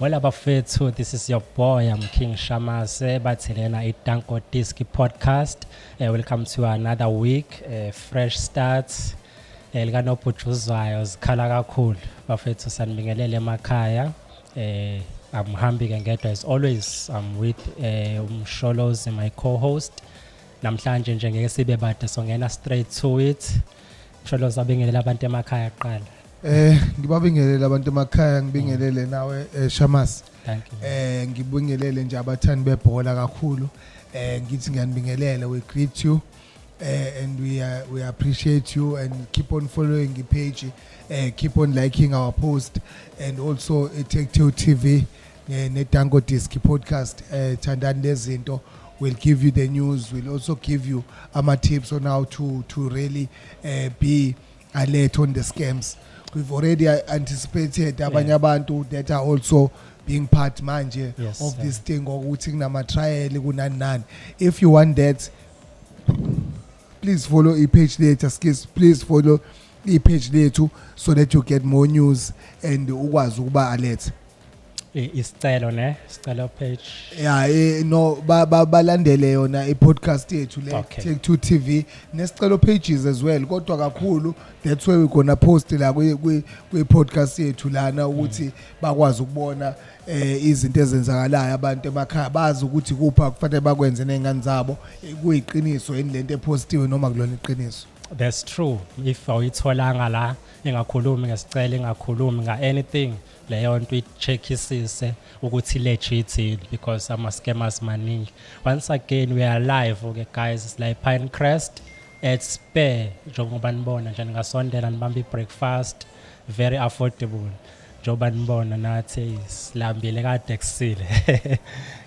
Well, abafethu, this is your boy, I'm King Shamase, Bathelena Itanko Diski podcast. Welcome to another week, fresh starts. Likanobhutshuzwayo zikhala kakhulu. Bafethu sanibingelele emakhaya. I'm ngedwa as always. I'm with Umsholozi, my co-host. Namhlanje nje ngeke sibe bade songena straight to it. Msholozi abingelela abantu emakhaya qala. Ngibabingelele abantu emakhaya ngibingelele nawe Shamas. Thank you. Ngibingelele nje abathandi bebhola kakhulu. Ngithi ngiyanibingelela, we greet you and we appreciate you and keep on following the page, keep on liking our post and also Take Two TV neTango Disc podcast. Thandani lezinto, we'll give you the news, we'll also give you our tips on how to really be alert on the scams. We've already anticipated abanye abantu that are also being part manje of this thing ukuthi kunama trial kunani. If you want that, please follow page later, please follow page later so that you get more news and ukwazi ukuba alert. Isicelo page. Yeah, no balandele yona podcast yethu le Take Two TV nesicelo pages as well. Kodwa kakhulu that's where we're gonna post la kwi podcast yethu lana ukuthi bakwazi ukubona izinto ezenzakalayo abantu emakhaya, bazi ukuthi kupha kufanele bakwenze nezingane zabo kuyiqiniso endlento epositive noma kulona iqiniso. That's true. If awuyitholanga la engakhulumi ngesicelo, engakhulumi nga anything, leyo nto icheckisise ukuthi legit, because ama scammers maningi. Once again we are live, okay guys, it's like Pinecrest at Spare. Njengoba nibona nje ngasondela nibamba breakfast, very affordable. Njengoba nibona nathi silambile kade kusile.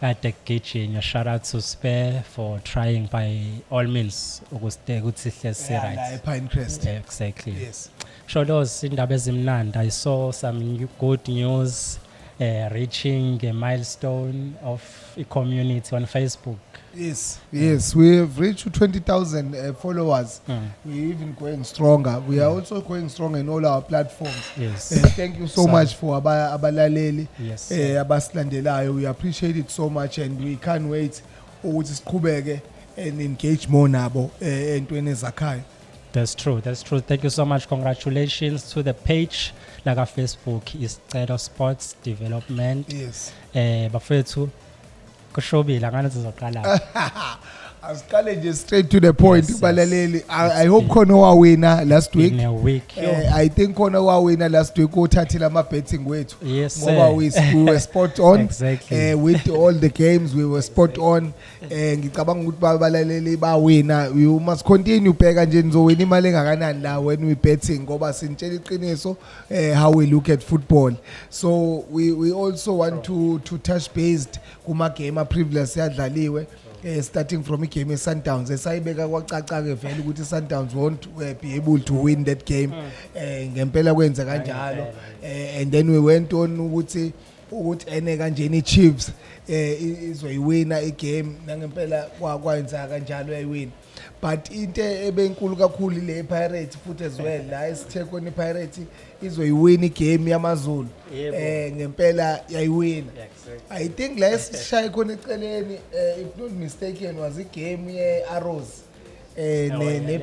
Kade kugijinye. Shout out to Spare for trying by all means ukuthi sihle right. Yeah, Pinecrest. Exactly. Yes. Sholos indaba ezimnandi. I saw some good news reaching a milestone of a community on Facebook. Yes, we have reached 20,000 followers. We're even going stronger. We are also going stronger in all our platforms. Yes. Thank you so much for abalaleli. Yes. Abasilandelayo. We appreciate it so much and we can't wait ukuthi siqhubeke and engage more nabo entweni ezakhaya. That's true. Thank you so much. Congratulations to the page like our Facebook is Isicelo Sports Development. Yes. Bafethu kushobile ngani sizoqala. Asiqale nje straight to the point balaleli. I hope khona wawina last week. In a week. I think khona wawina last week uthathile ama betting wethu. Yes, ngoba we were spot on. Exactly. With all the games we were spot on. Ngicabanga ukuthi balaleli bawina. We must continue bheka nje nizowina imali engakanani la when we betting ngoba sintshela iqiniso how we look at football. So we also want to touch based kuma game previous yadlaliwe. Starting from game Sundowns, esayibeka kwacaca ke vele ukuthi Sundowns won't be able to win that game. Ngempela kwenza kanjalo. And then we went on ukuthi ene kanjeni Chiefs izoyiwina igame nangempela kwenza kanjalo yayiwina. But into ebenkulu kakhulu le Pirates futhi as well la isithe kona iPirates izoyiwina igame yamaZulu. Ngempela yayiwina. I think last shy khona eceleni if not mistaken was igame ye Arrows ne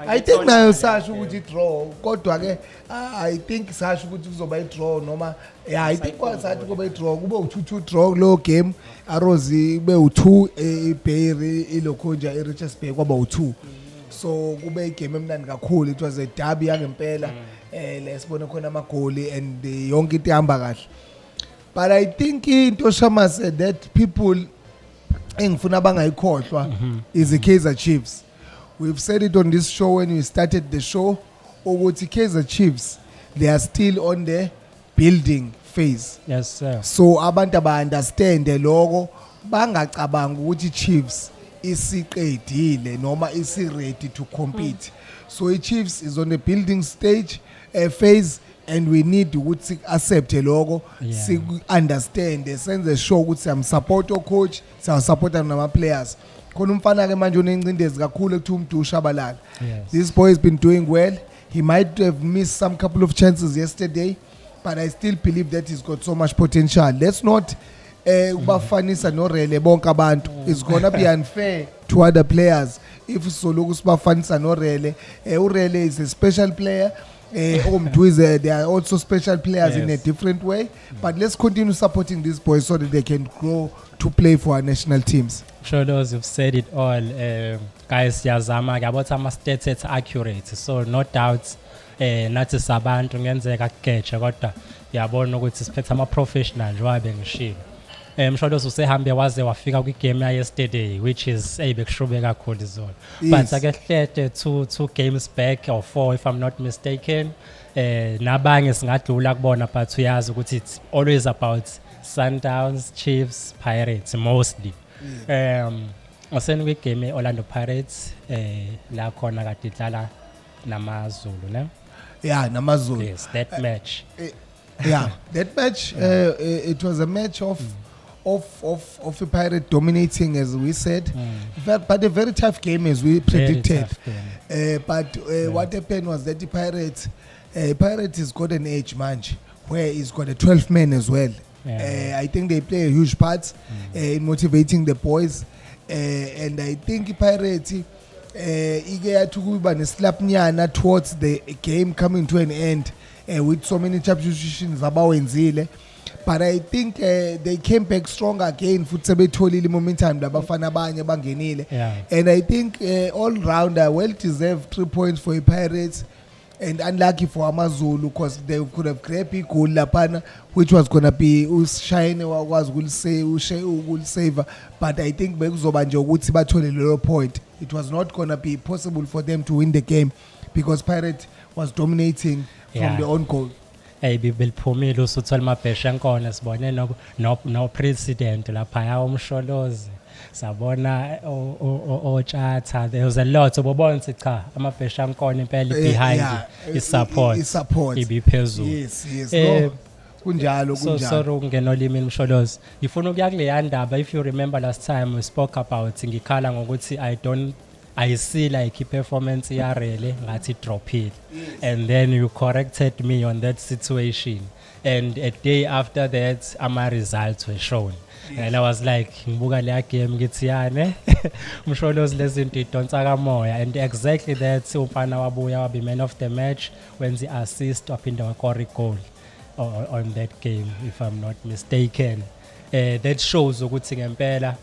I think nayo sasho ukuthi draw kodwa ke I think sasho ukuthi kuzoba draw noma I think kwasathi kuba draw kube u2-2 draw lo game. Arrows ibe u2 eBay ilokhonja eRichards Bay kwaba u2. So kube igame emnandi kakhulu, it was a derby yangempela. Lesibona khona amagoli and yonke into ihamba kahle. But I think into Shama said that people engifuna bangayikhohlwa is the Kaizer Chiefs. We've said it on this show when we started the show. Ukuthi Kaizer Chiefs, they are still on the building phase. Yes sir. So abantu aba understand lokho bangacabanga ukuthi Chiefs isiqedile noma isi ready to compete. So Chiefs is on the building stage phase. And we need to accept lokho, si understand, senze show ukuthi I'm support your coach, so support nama players. Khona umfana ke manje unencindezi kakhulu ekuthi umuntu ushabalala. This boy has been doing well. He might have missed some couple of chances yesterday. but I still believe that he's got so much potential. Let's not ubafanisa noRele bonke abantu. It's gonna be unfair to other players if soloku sibafanisa noRele. uRele is a special player. They are also special players in a different way, but let's continue supporting these boys so that they can grow to play for our national teams. Sure, those you've said it all, guys. Yazama about ama stats it's accurate, so no doubt. Nathi sabantu ngenzeka kugeje kodwa yabona ukuthi siphethe ama professional njengoba ngishilo. Mshodo usehambe waze wafika kwigame yesterday, which is bekushobe kakhulu izolo. But akehlete two games back or 4 if I'm not mistaken. Nabanye singadlula kubona but uyazi ukuthi it's always about Sundowns, Chiefs, Pirates mostly. Aseni kwigame Orlando Pirates la khona kade idlala naMazulu, ne? Yeah, naMazulu. Yes, that match. That match it was a match of a Pirate dominating, as we said, but a very tough game as we predicted. But what happened was that the Pirates has got an edge match where he's got a 12 man as well. I think they play a huge part in motivating the boys, and I think Pirates ike to kuba neslapnyana towards the game coming to an end with so many substitutions abawenzile. But I think they came back strong again futhi sebetholile momentum labafana abanye bangenile, and I think all rounder well deserved 3 points for the Pirates, and unlucky for AmaZulu because they could have grabbed a goal lapana which was gonna be uShine was will save, but I think bekuzoba nje ukuthi bathole lelo point. It was not gonna be possible for them to win the game because Pirate was dominating from the own goal. Biphumile usuthola amabhesha enkona sibone no president lapha umsholozi sabona oChatha. There was a lot obona cha amabhesha enkona impela behind is support ibiphezulu. Yes no kunjalo. So ungenolimi umsholozi ngifuna ukuya kule ndaba. If you remember last time we spoke about ngikhala ngokuthi I see like performance yarele ngathi drop it, and then you corrected me on that situation, and a day after that ama results were shown, and I was like ngibuka le game ngithi yane umsholozi lezinto idonsa kamoya, and exactly that umfana wabuya wabe man of the match when the assist waphinda wakore goal on that game if I'm not mistaken. That shows ukuthi ngempela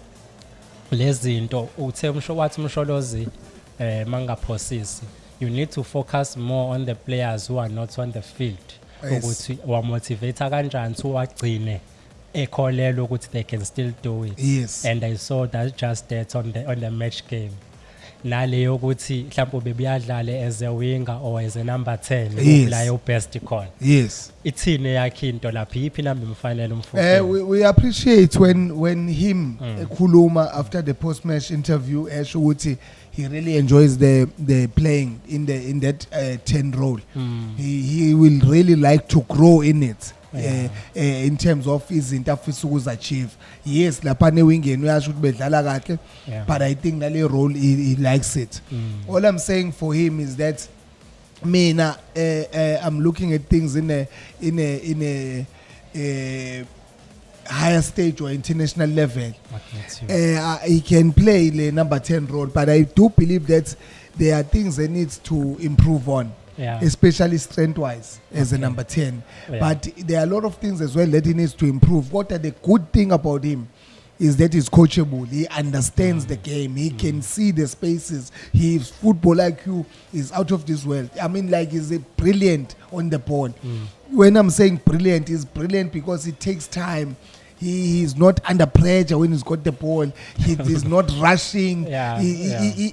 lezinto uthe wathi umsholozi mangaphosisi, you need to focus more on the players who are not on the field ukuthi wa motivate kanjani to wagcine ekholelo ukuthi they can still do it. And I saw that just that on the match game naleyo ukuthi mhlawumbe bebiyadlala as a winger or as a number 10 ukulayo best khona. Ithine yakhe into lapha iphi namba imfanele umfundi. We appreciate when him ekhuluma after the post match interview esho ukuthi he really enjoys the playing in that 10 role. He will really like to grow in it. In terms of izinto afisa ukuzachieve. Yes, lapha newingeni uyasho ukuthi bedlala kahle, but I think that role he likes it. All I'm saying for him is that mina I'm looking at things in a higher stage or international level. He can play the number 10 role, but I do believe that there are things that needs to improve on. Especially strength-wise as a number 10. But there are a lot of things as well that he needs to improve. What are the good thing about him is that he's coachable. He understands the game. He can see the spaces. His football IQ is out of this world. I mean, like he's brilliant on the ball. When I'm saying brilliant, he's brilliant because it takes time. He is not under pressure when he's got the ball. He is not rushing. He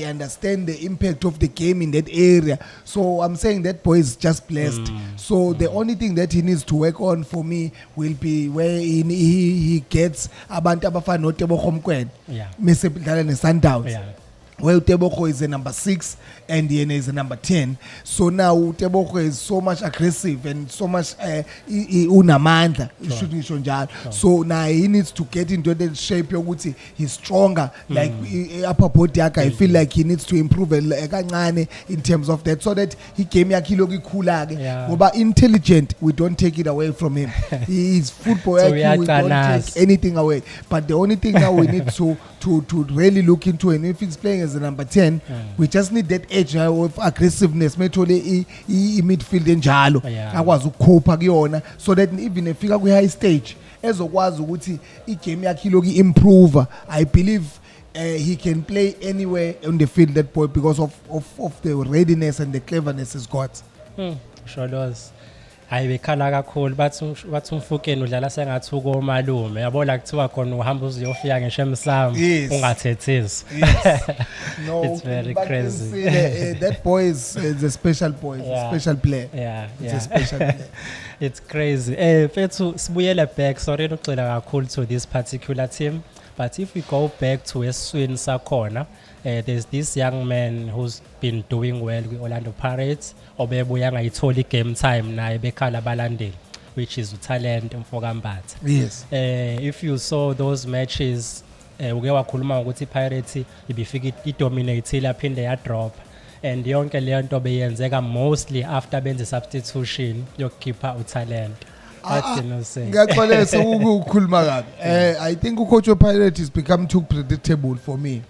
understands the impact of the game in that area. So I'm saying that boy is just blessed. So the only thing that he needs to work on for me will be where he gets abantu abafana noTebogo Mokoena. Mase bedlala neSundowns. where Tebogo is a number 6 and Yene is a number 10. So now Tebogo is so much aggressive and so much unamandla, shooting njalo. So now he needs to get into that shape yokuthi he's stronger, like upper body yakhe. I feel like he needs to improve kancane in terms of that, so that he game yakhe iloku ikhula ke. Ngoba intelligent, we don't take it away from him. He is football So IQ, we don't take anything away. But the only thing now we need to really look into, and if he's playing as a number 10, we just need that edge of aggressiveness methole midfield enjalo akwazi ukukhopha kuyona, so that even efika kwi high stage ezokwazi ukuthi igame yakhe iloku improve. I believe he can play anywhere on the field, that boy, because of the readiness and the cleverness he's got. Sure does. Hayi bekhala kakhulu bathi umfukeni udlala sengathi ukomalume yabo la kuthiwa khona uhamba uziyofika ngisho emsamo ungathethisi. No, it's very but crazy. you see, that boy is a special boy, he's a special player. It's a special player. It's crazy. Fethu sibuyele back, sorry ukugxila kakhulu to this particular team, but if we go back to eswini sakhona, there's this young man who's been doing well with Orlando Pirates, obebuya ngayithola game time naye bekhala abalandeli, which is uTalent Mfokambatha. Yes. If you saw those matches, uke wakhuluma ukuthi iPirates ibifika idominate laphinde ya drop, and yonke leyo nto beyenzeka mostly after benze substitution yokukhipha uTalent. What can you say? Ngiyaxolisa ukukhuluma kabi. I think ucoach wePirates has become too predictable for me.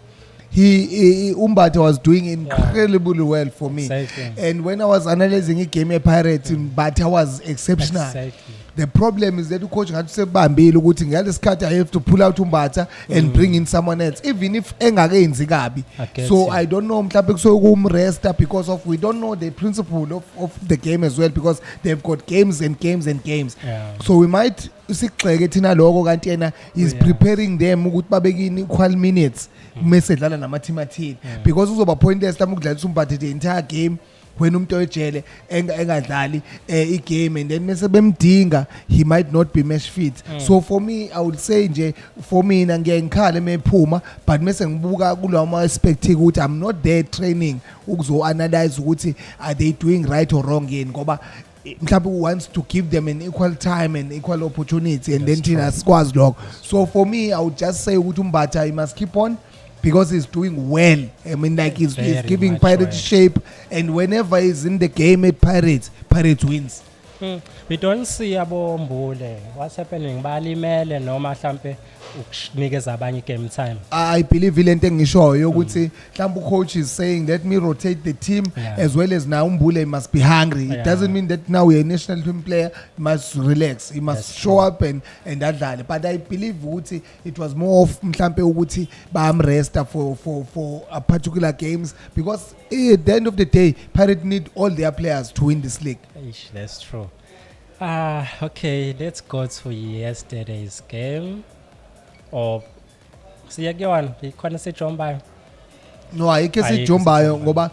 He Umbatha was doing incredibly well for me. Exactly. And when I was analyzing a game of Pirates, Umbatha was exceptional. Exactly. The problem is that coach ngathi sebambile ukuthi ngalesikhathi I have to pull out Umbatha and bring in someone else, even if engakenzi kabi. So I don't know mhlawumbe kusokumresta, because of we don't know the principle of the game as well, because they've got games and games and games. So we might sigxeke thina lokho kanti yena is preparing them ukuthi babekini equal minutes mase dlala nama team athini, because uzoba pointless la ukudlalisa Umbatha the entire game when umuntu ojele engadlali igame, and then mase bemdinga he might not be match fit. So for me, I would say nje for mina ngiyengikhala mephuma, but mase ngibuka kulama aspect ukuthi I'm not there training ukuzo analyze ukuthi are they doing right or wrong yini, ngoba mhlawumbe wants to give them an equal time and equal opportunity, and then thina sikwazi lokho. So for me, I would just say ukuthi Umbatha he must keep on, because he's doing well. I mean, like he's giving Pirates shape, and whenever he's in the game at Pirates wins. We don't see abo Mbule. What's happening? Balimele noma mhlambe ukunikeza abanye game time. I believe ilento engishoyo ukuthi mhlawumbe coach is saying let me rotate the team, as well as now Mbule must be hungry. It doesn't mean that now we're a national team player must relax. He must show up and adlale. But I believe ukuthi it was more of mhlawumbe ukuthi bamresta for a particular games, because at the end of the day Pirates need all their players to win this league. That's true. Okay, let's go to yesterday's game. Or siyakuyona ikhona sejombayo. No, ayike sejombayo ngoba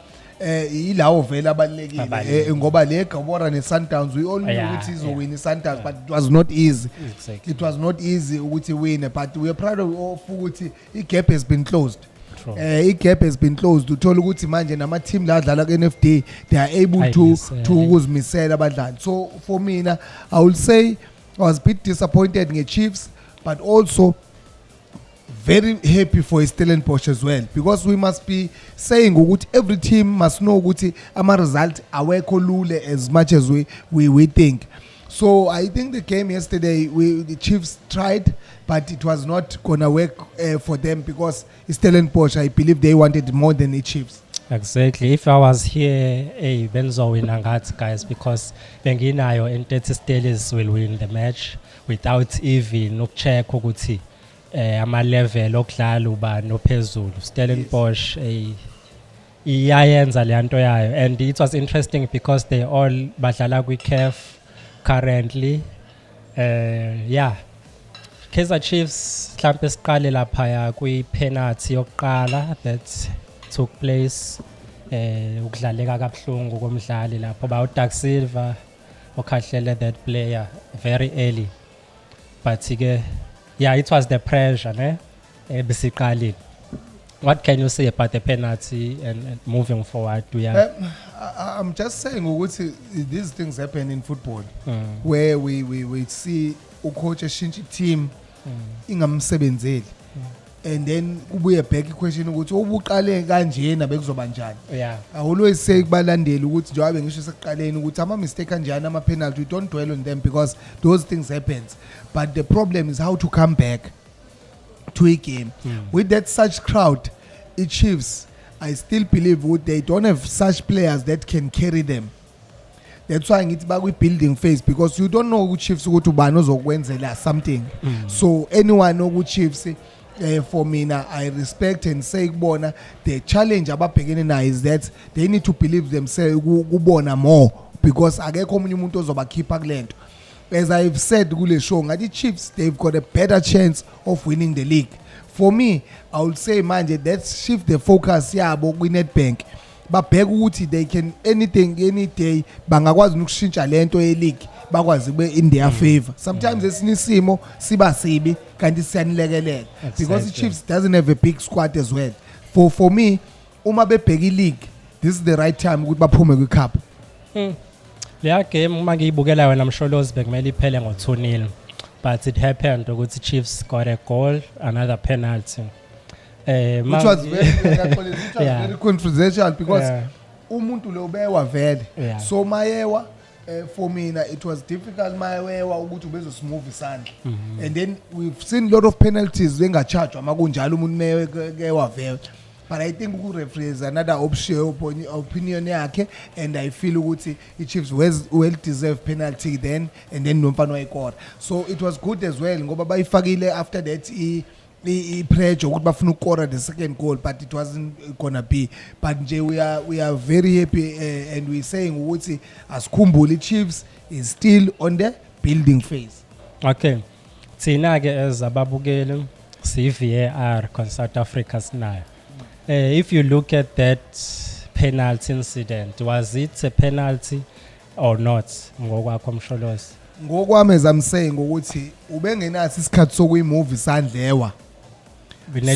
ilawo vela abalekile ngoba le Gabora ne Sundowns we all knew ukuthi izowina Sundowns, but it was not easy. Exactly. It was not easy ukuthi win, but we are proud of ukuthi igap has been closed. I-gap has been closed. Uthola ukuthi manje nama team la adlala ku-NFD they are able to ukuzimisela abadlali. So for me I will say I was a bit disappointed nge-Chiefs, but also very happy for Stellenbosch as well, because we must be saying ukuthi every team must know ukuthi ama-result awekho lule as much as we think. So I think the game yesterday, the Chiefs tried, but it was not gonna work for them, because Stellenbosch, I believe they wanted more than the Chiefs. Exactly. If I was here, Benzo win ngathi guys, because benginayo entethi Steelers will win the match without even ukucheck ukuthi ama level okudlala ubani ophezulu. Stellenbosch iyayenza le nto yayo, and it was interesting because they all badlala kwi-CAF currently. Kaizer Chiefs mhlambe siqale lapha kwi penalty yokuqala that took place, ukudlaleka kabhlungu komdlali lapho ba uDoug Silva okhahlele that player very early, but it was the pressure besiqalile. What can you say about the penalty and moving forward? I'm just saying ukuthi these things happen in football where we see ucoach eshintsha team ingamsebenzeli and then kubuye back question ukuthi ubuqale kanjena bekuzoba njani. Yeah. I always say kubalandeli ukuthi njengoba ngisho sekuqaleni ukuthi ama mistake kanjani ama penalty, we don't dwell on them because those things happens, but the problem is how to come back to a game with that such crowd. It Chiefs, I still believe they don't have such players that can carry them. That's why it's back with building phase, because you don't know who Chiefs go to banos or Wednesday something. So anyone know who Chiefs for me now, I respect and say bona the challenge about beginning now is that they need to believe themselves bona more, because akekho omunye umuntu ozoba keeper kulento. As I've said kule show, the Chiefs, they've got a better chance of winning the league. For me, I would say manje let's shift the focus yabo kwi-Nedbank babheka ukuthi they can anything any day bangakwazi ukushintsha lento ye-league bakwazi kube in their favor. Sometimes esinisimo siba sibi kanti siyanilekelela because the Chiefs doesn't have a big squad as well. For me, uma bebheka i-league, this is the right time ukuthi baphume kwi-cup. Leya game uma ngiyibukela wena Msholozi bekumele iphele ngo-2-0, but it happened ukuthi Chiefs scored a goal, another penalty. Which was very controversial because umuntu lo bewa vele. So mayewa for me it was difficult mayewa ukuthi ubezosmove isandla. And then we've seen a lot of penalties engachargwa makunjalo umuntu mewa vele. But I think referee is another opinion yakhe, and I feel ukuthi Chiefs well deserved penalty then, and then nomfana wayikora. So it was good as well ngoba bayifakile after that pressure ukuthi bafuna ukukora the second goal, but it wasn't gonna be. But nje we are very happy and we saying ukuthi asikhumbule Chiefs is still on the building phase. Okay. Thina ke as ababukeli CVAR kon South Africa sinayo. If you look at that penalty incident, was it a penalty or not? Ngokwakho Msholozi. Ngokwami as I'm saying ukuthi ubengenathi isikhathi sokuyimove isandlewa.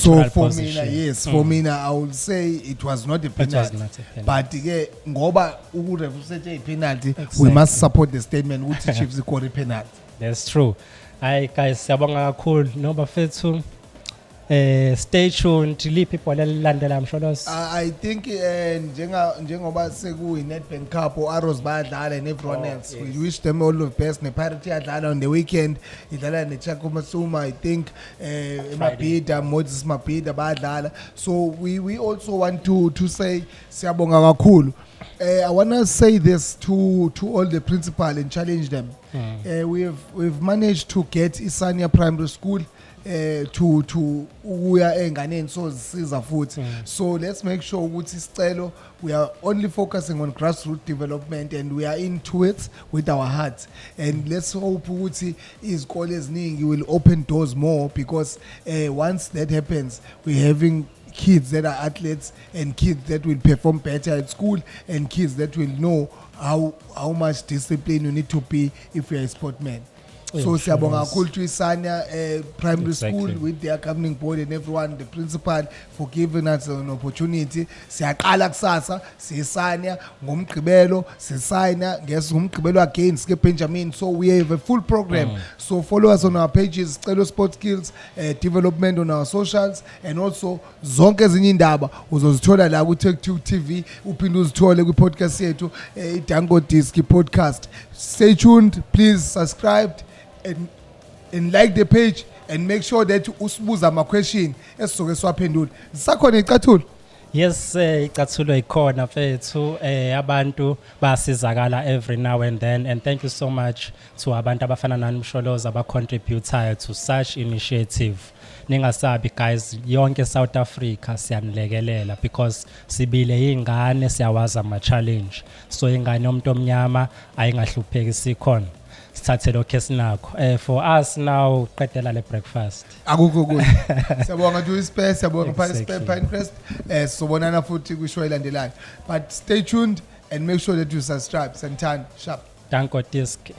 So for position. Me yes, for me I would say it was not a penalty. But ke ngoba ukureferee a penalty, we must support the statement ukuthi Chiefs scored a penalty. That's true. Hi guys, siyabonga kakhulu no bafethu. Stay tuned liphi ibhola lilandela Msholozi. I think njengoba sekuyi-Nedbank Cup o-Arrows bayadlala and everyone else, we wish them all the best. Ne-Pirate iyadlala on the weekend, idlala ne-Chakuma Suma, I think Mabhida, Moses Mabhida bayadlala. So we also want to say siyabonga kakhulu. I want to say this to all the principal and challenge them. We've managed to get Isania Primary School to uya enganeni so zisiza futhi. So let's make sure ukuthi sicelo we are only focusing on grassroots development and we are into it with our hearts, and let's hope ukuthi izikole eziningi will open doors more, because once that happens we're having kids that are athletes and kids that will perform better at school and kids that will know how much discipline you need to be if you're a sportman. So siyabonga kakhulu to Isania Primary School with their governing board and everyone, the principal, for giving us an opportunity. Siyaqala kusasa siyisania ngomgqibelo sisayina ngomgqibelo again sike Benjamin. So we have a full program. So follow us on our pages, Celo Sport Skills Development on our socials, and also zonke ezinye indaba uzozithola la ku Tech2 TV, uphinde uzithole ku podcast yethu iDango Disc podcast. Stay tuned, please subscribe and like the page, and make sure that usibuza ama question esizoke siwaphendula. Zisakhona icathulo? Yes, icathulo ikhona mfethu. Abantu basizakala every now and then, and thank you so much to abantu abafana nani Msholozi aba-contribute to such initiative. Ningasabi guys, yonke South Africa siyanilekelela because sibile ingane siyawazi ama challenge. So ingane yomuntu omnyama ayingahlupheki sikhona. Sithathe lokho esinakho. For us now qedela le breakfast. Akukho kuhle. Siyabonga to Space, siyabonga Pinecrest. Sobonana futhi kwishow elandelayo. But stay tuned and make sure that you subscribe. Santan sharp. Danko Disc.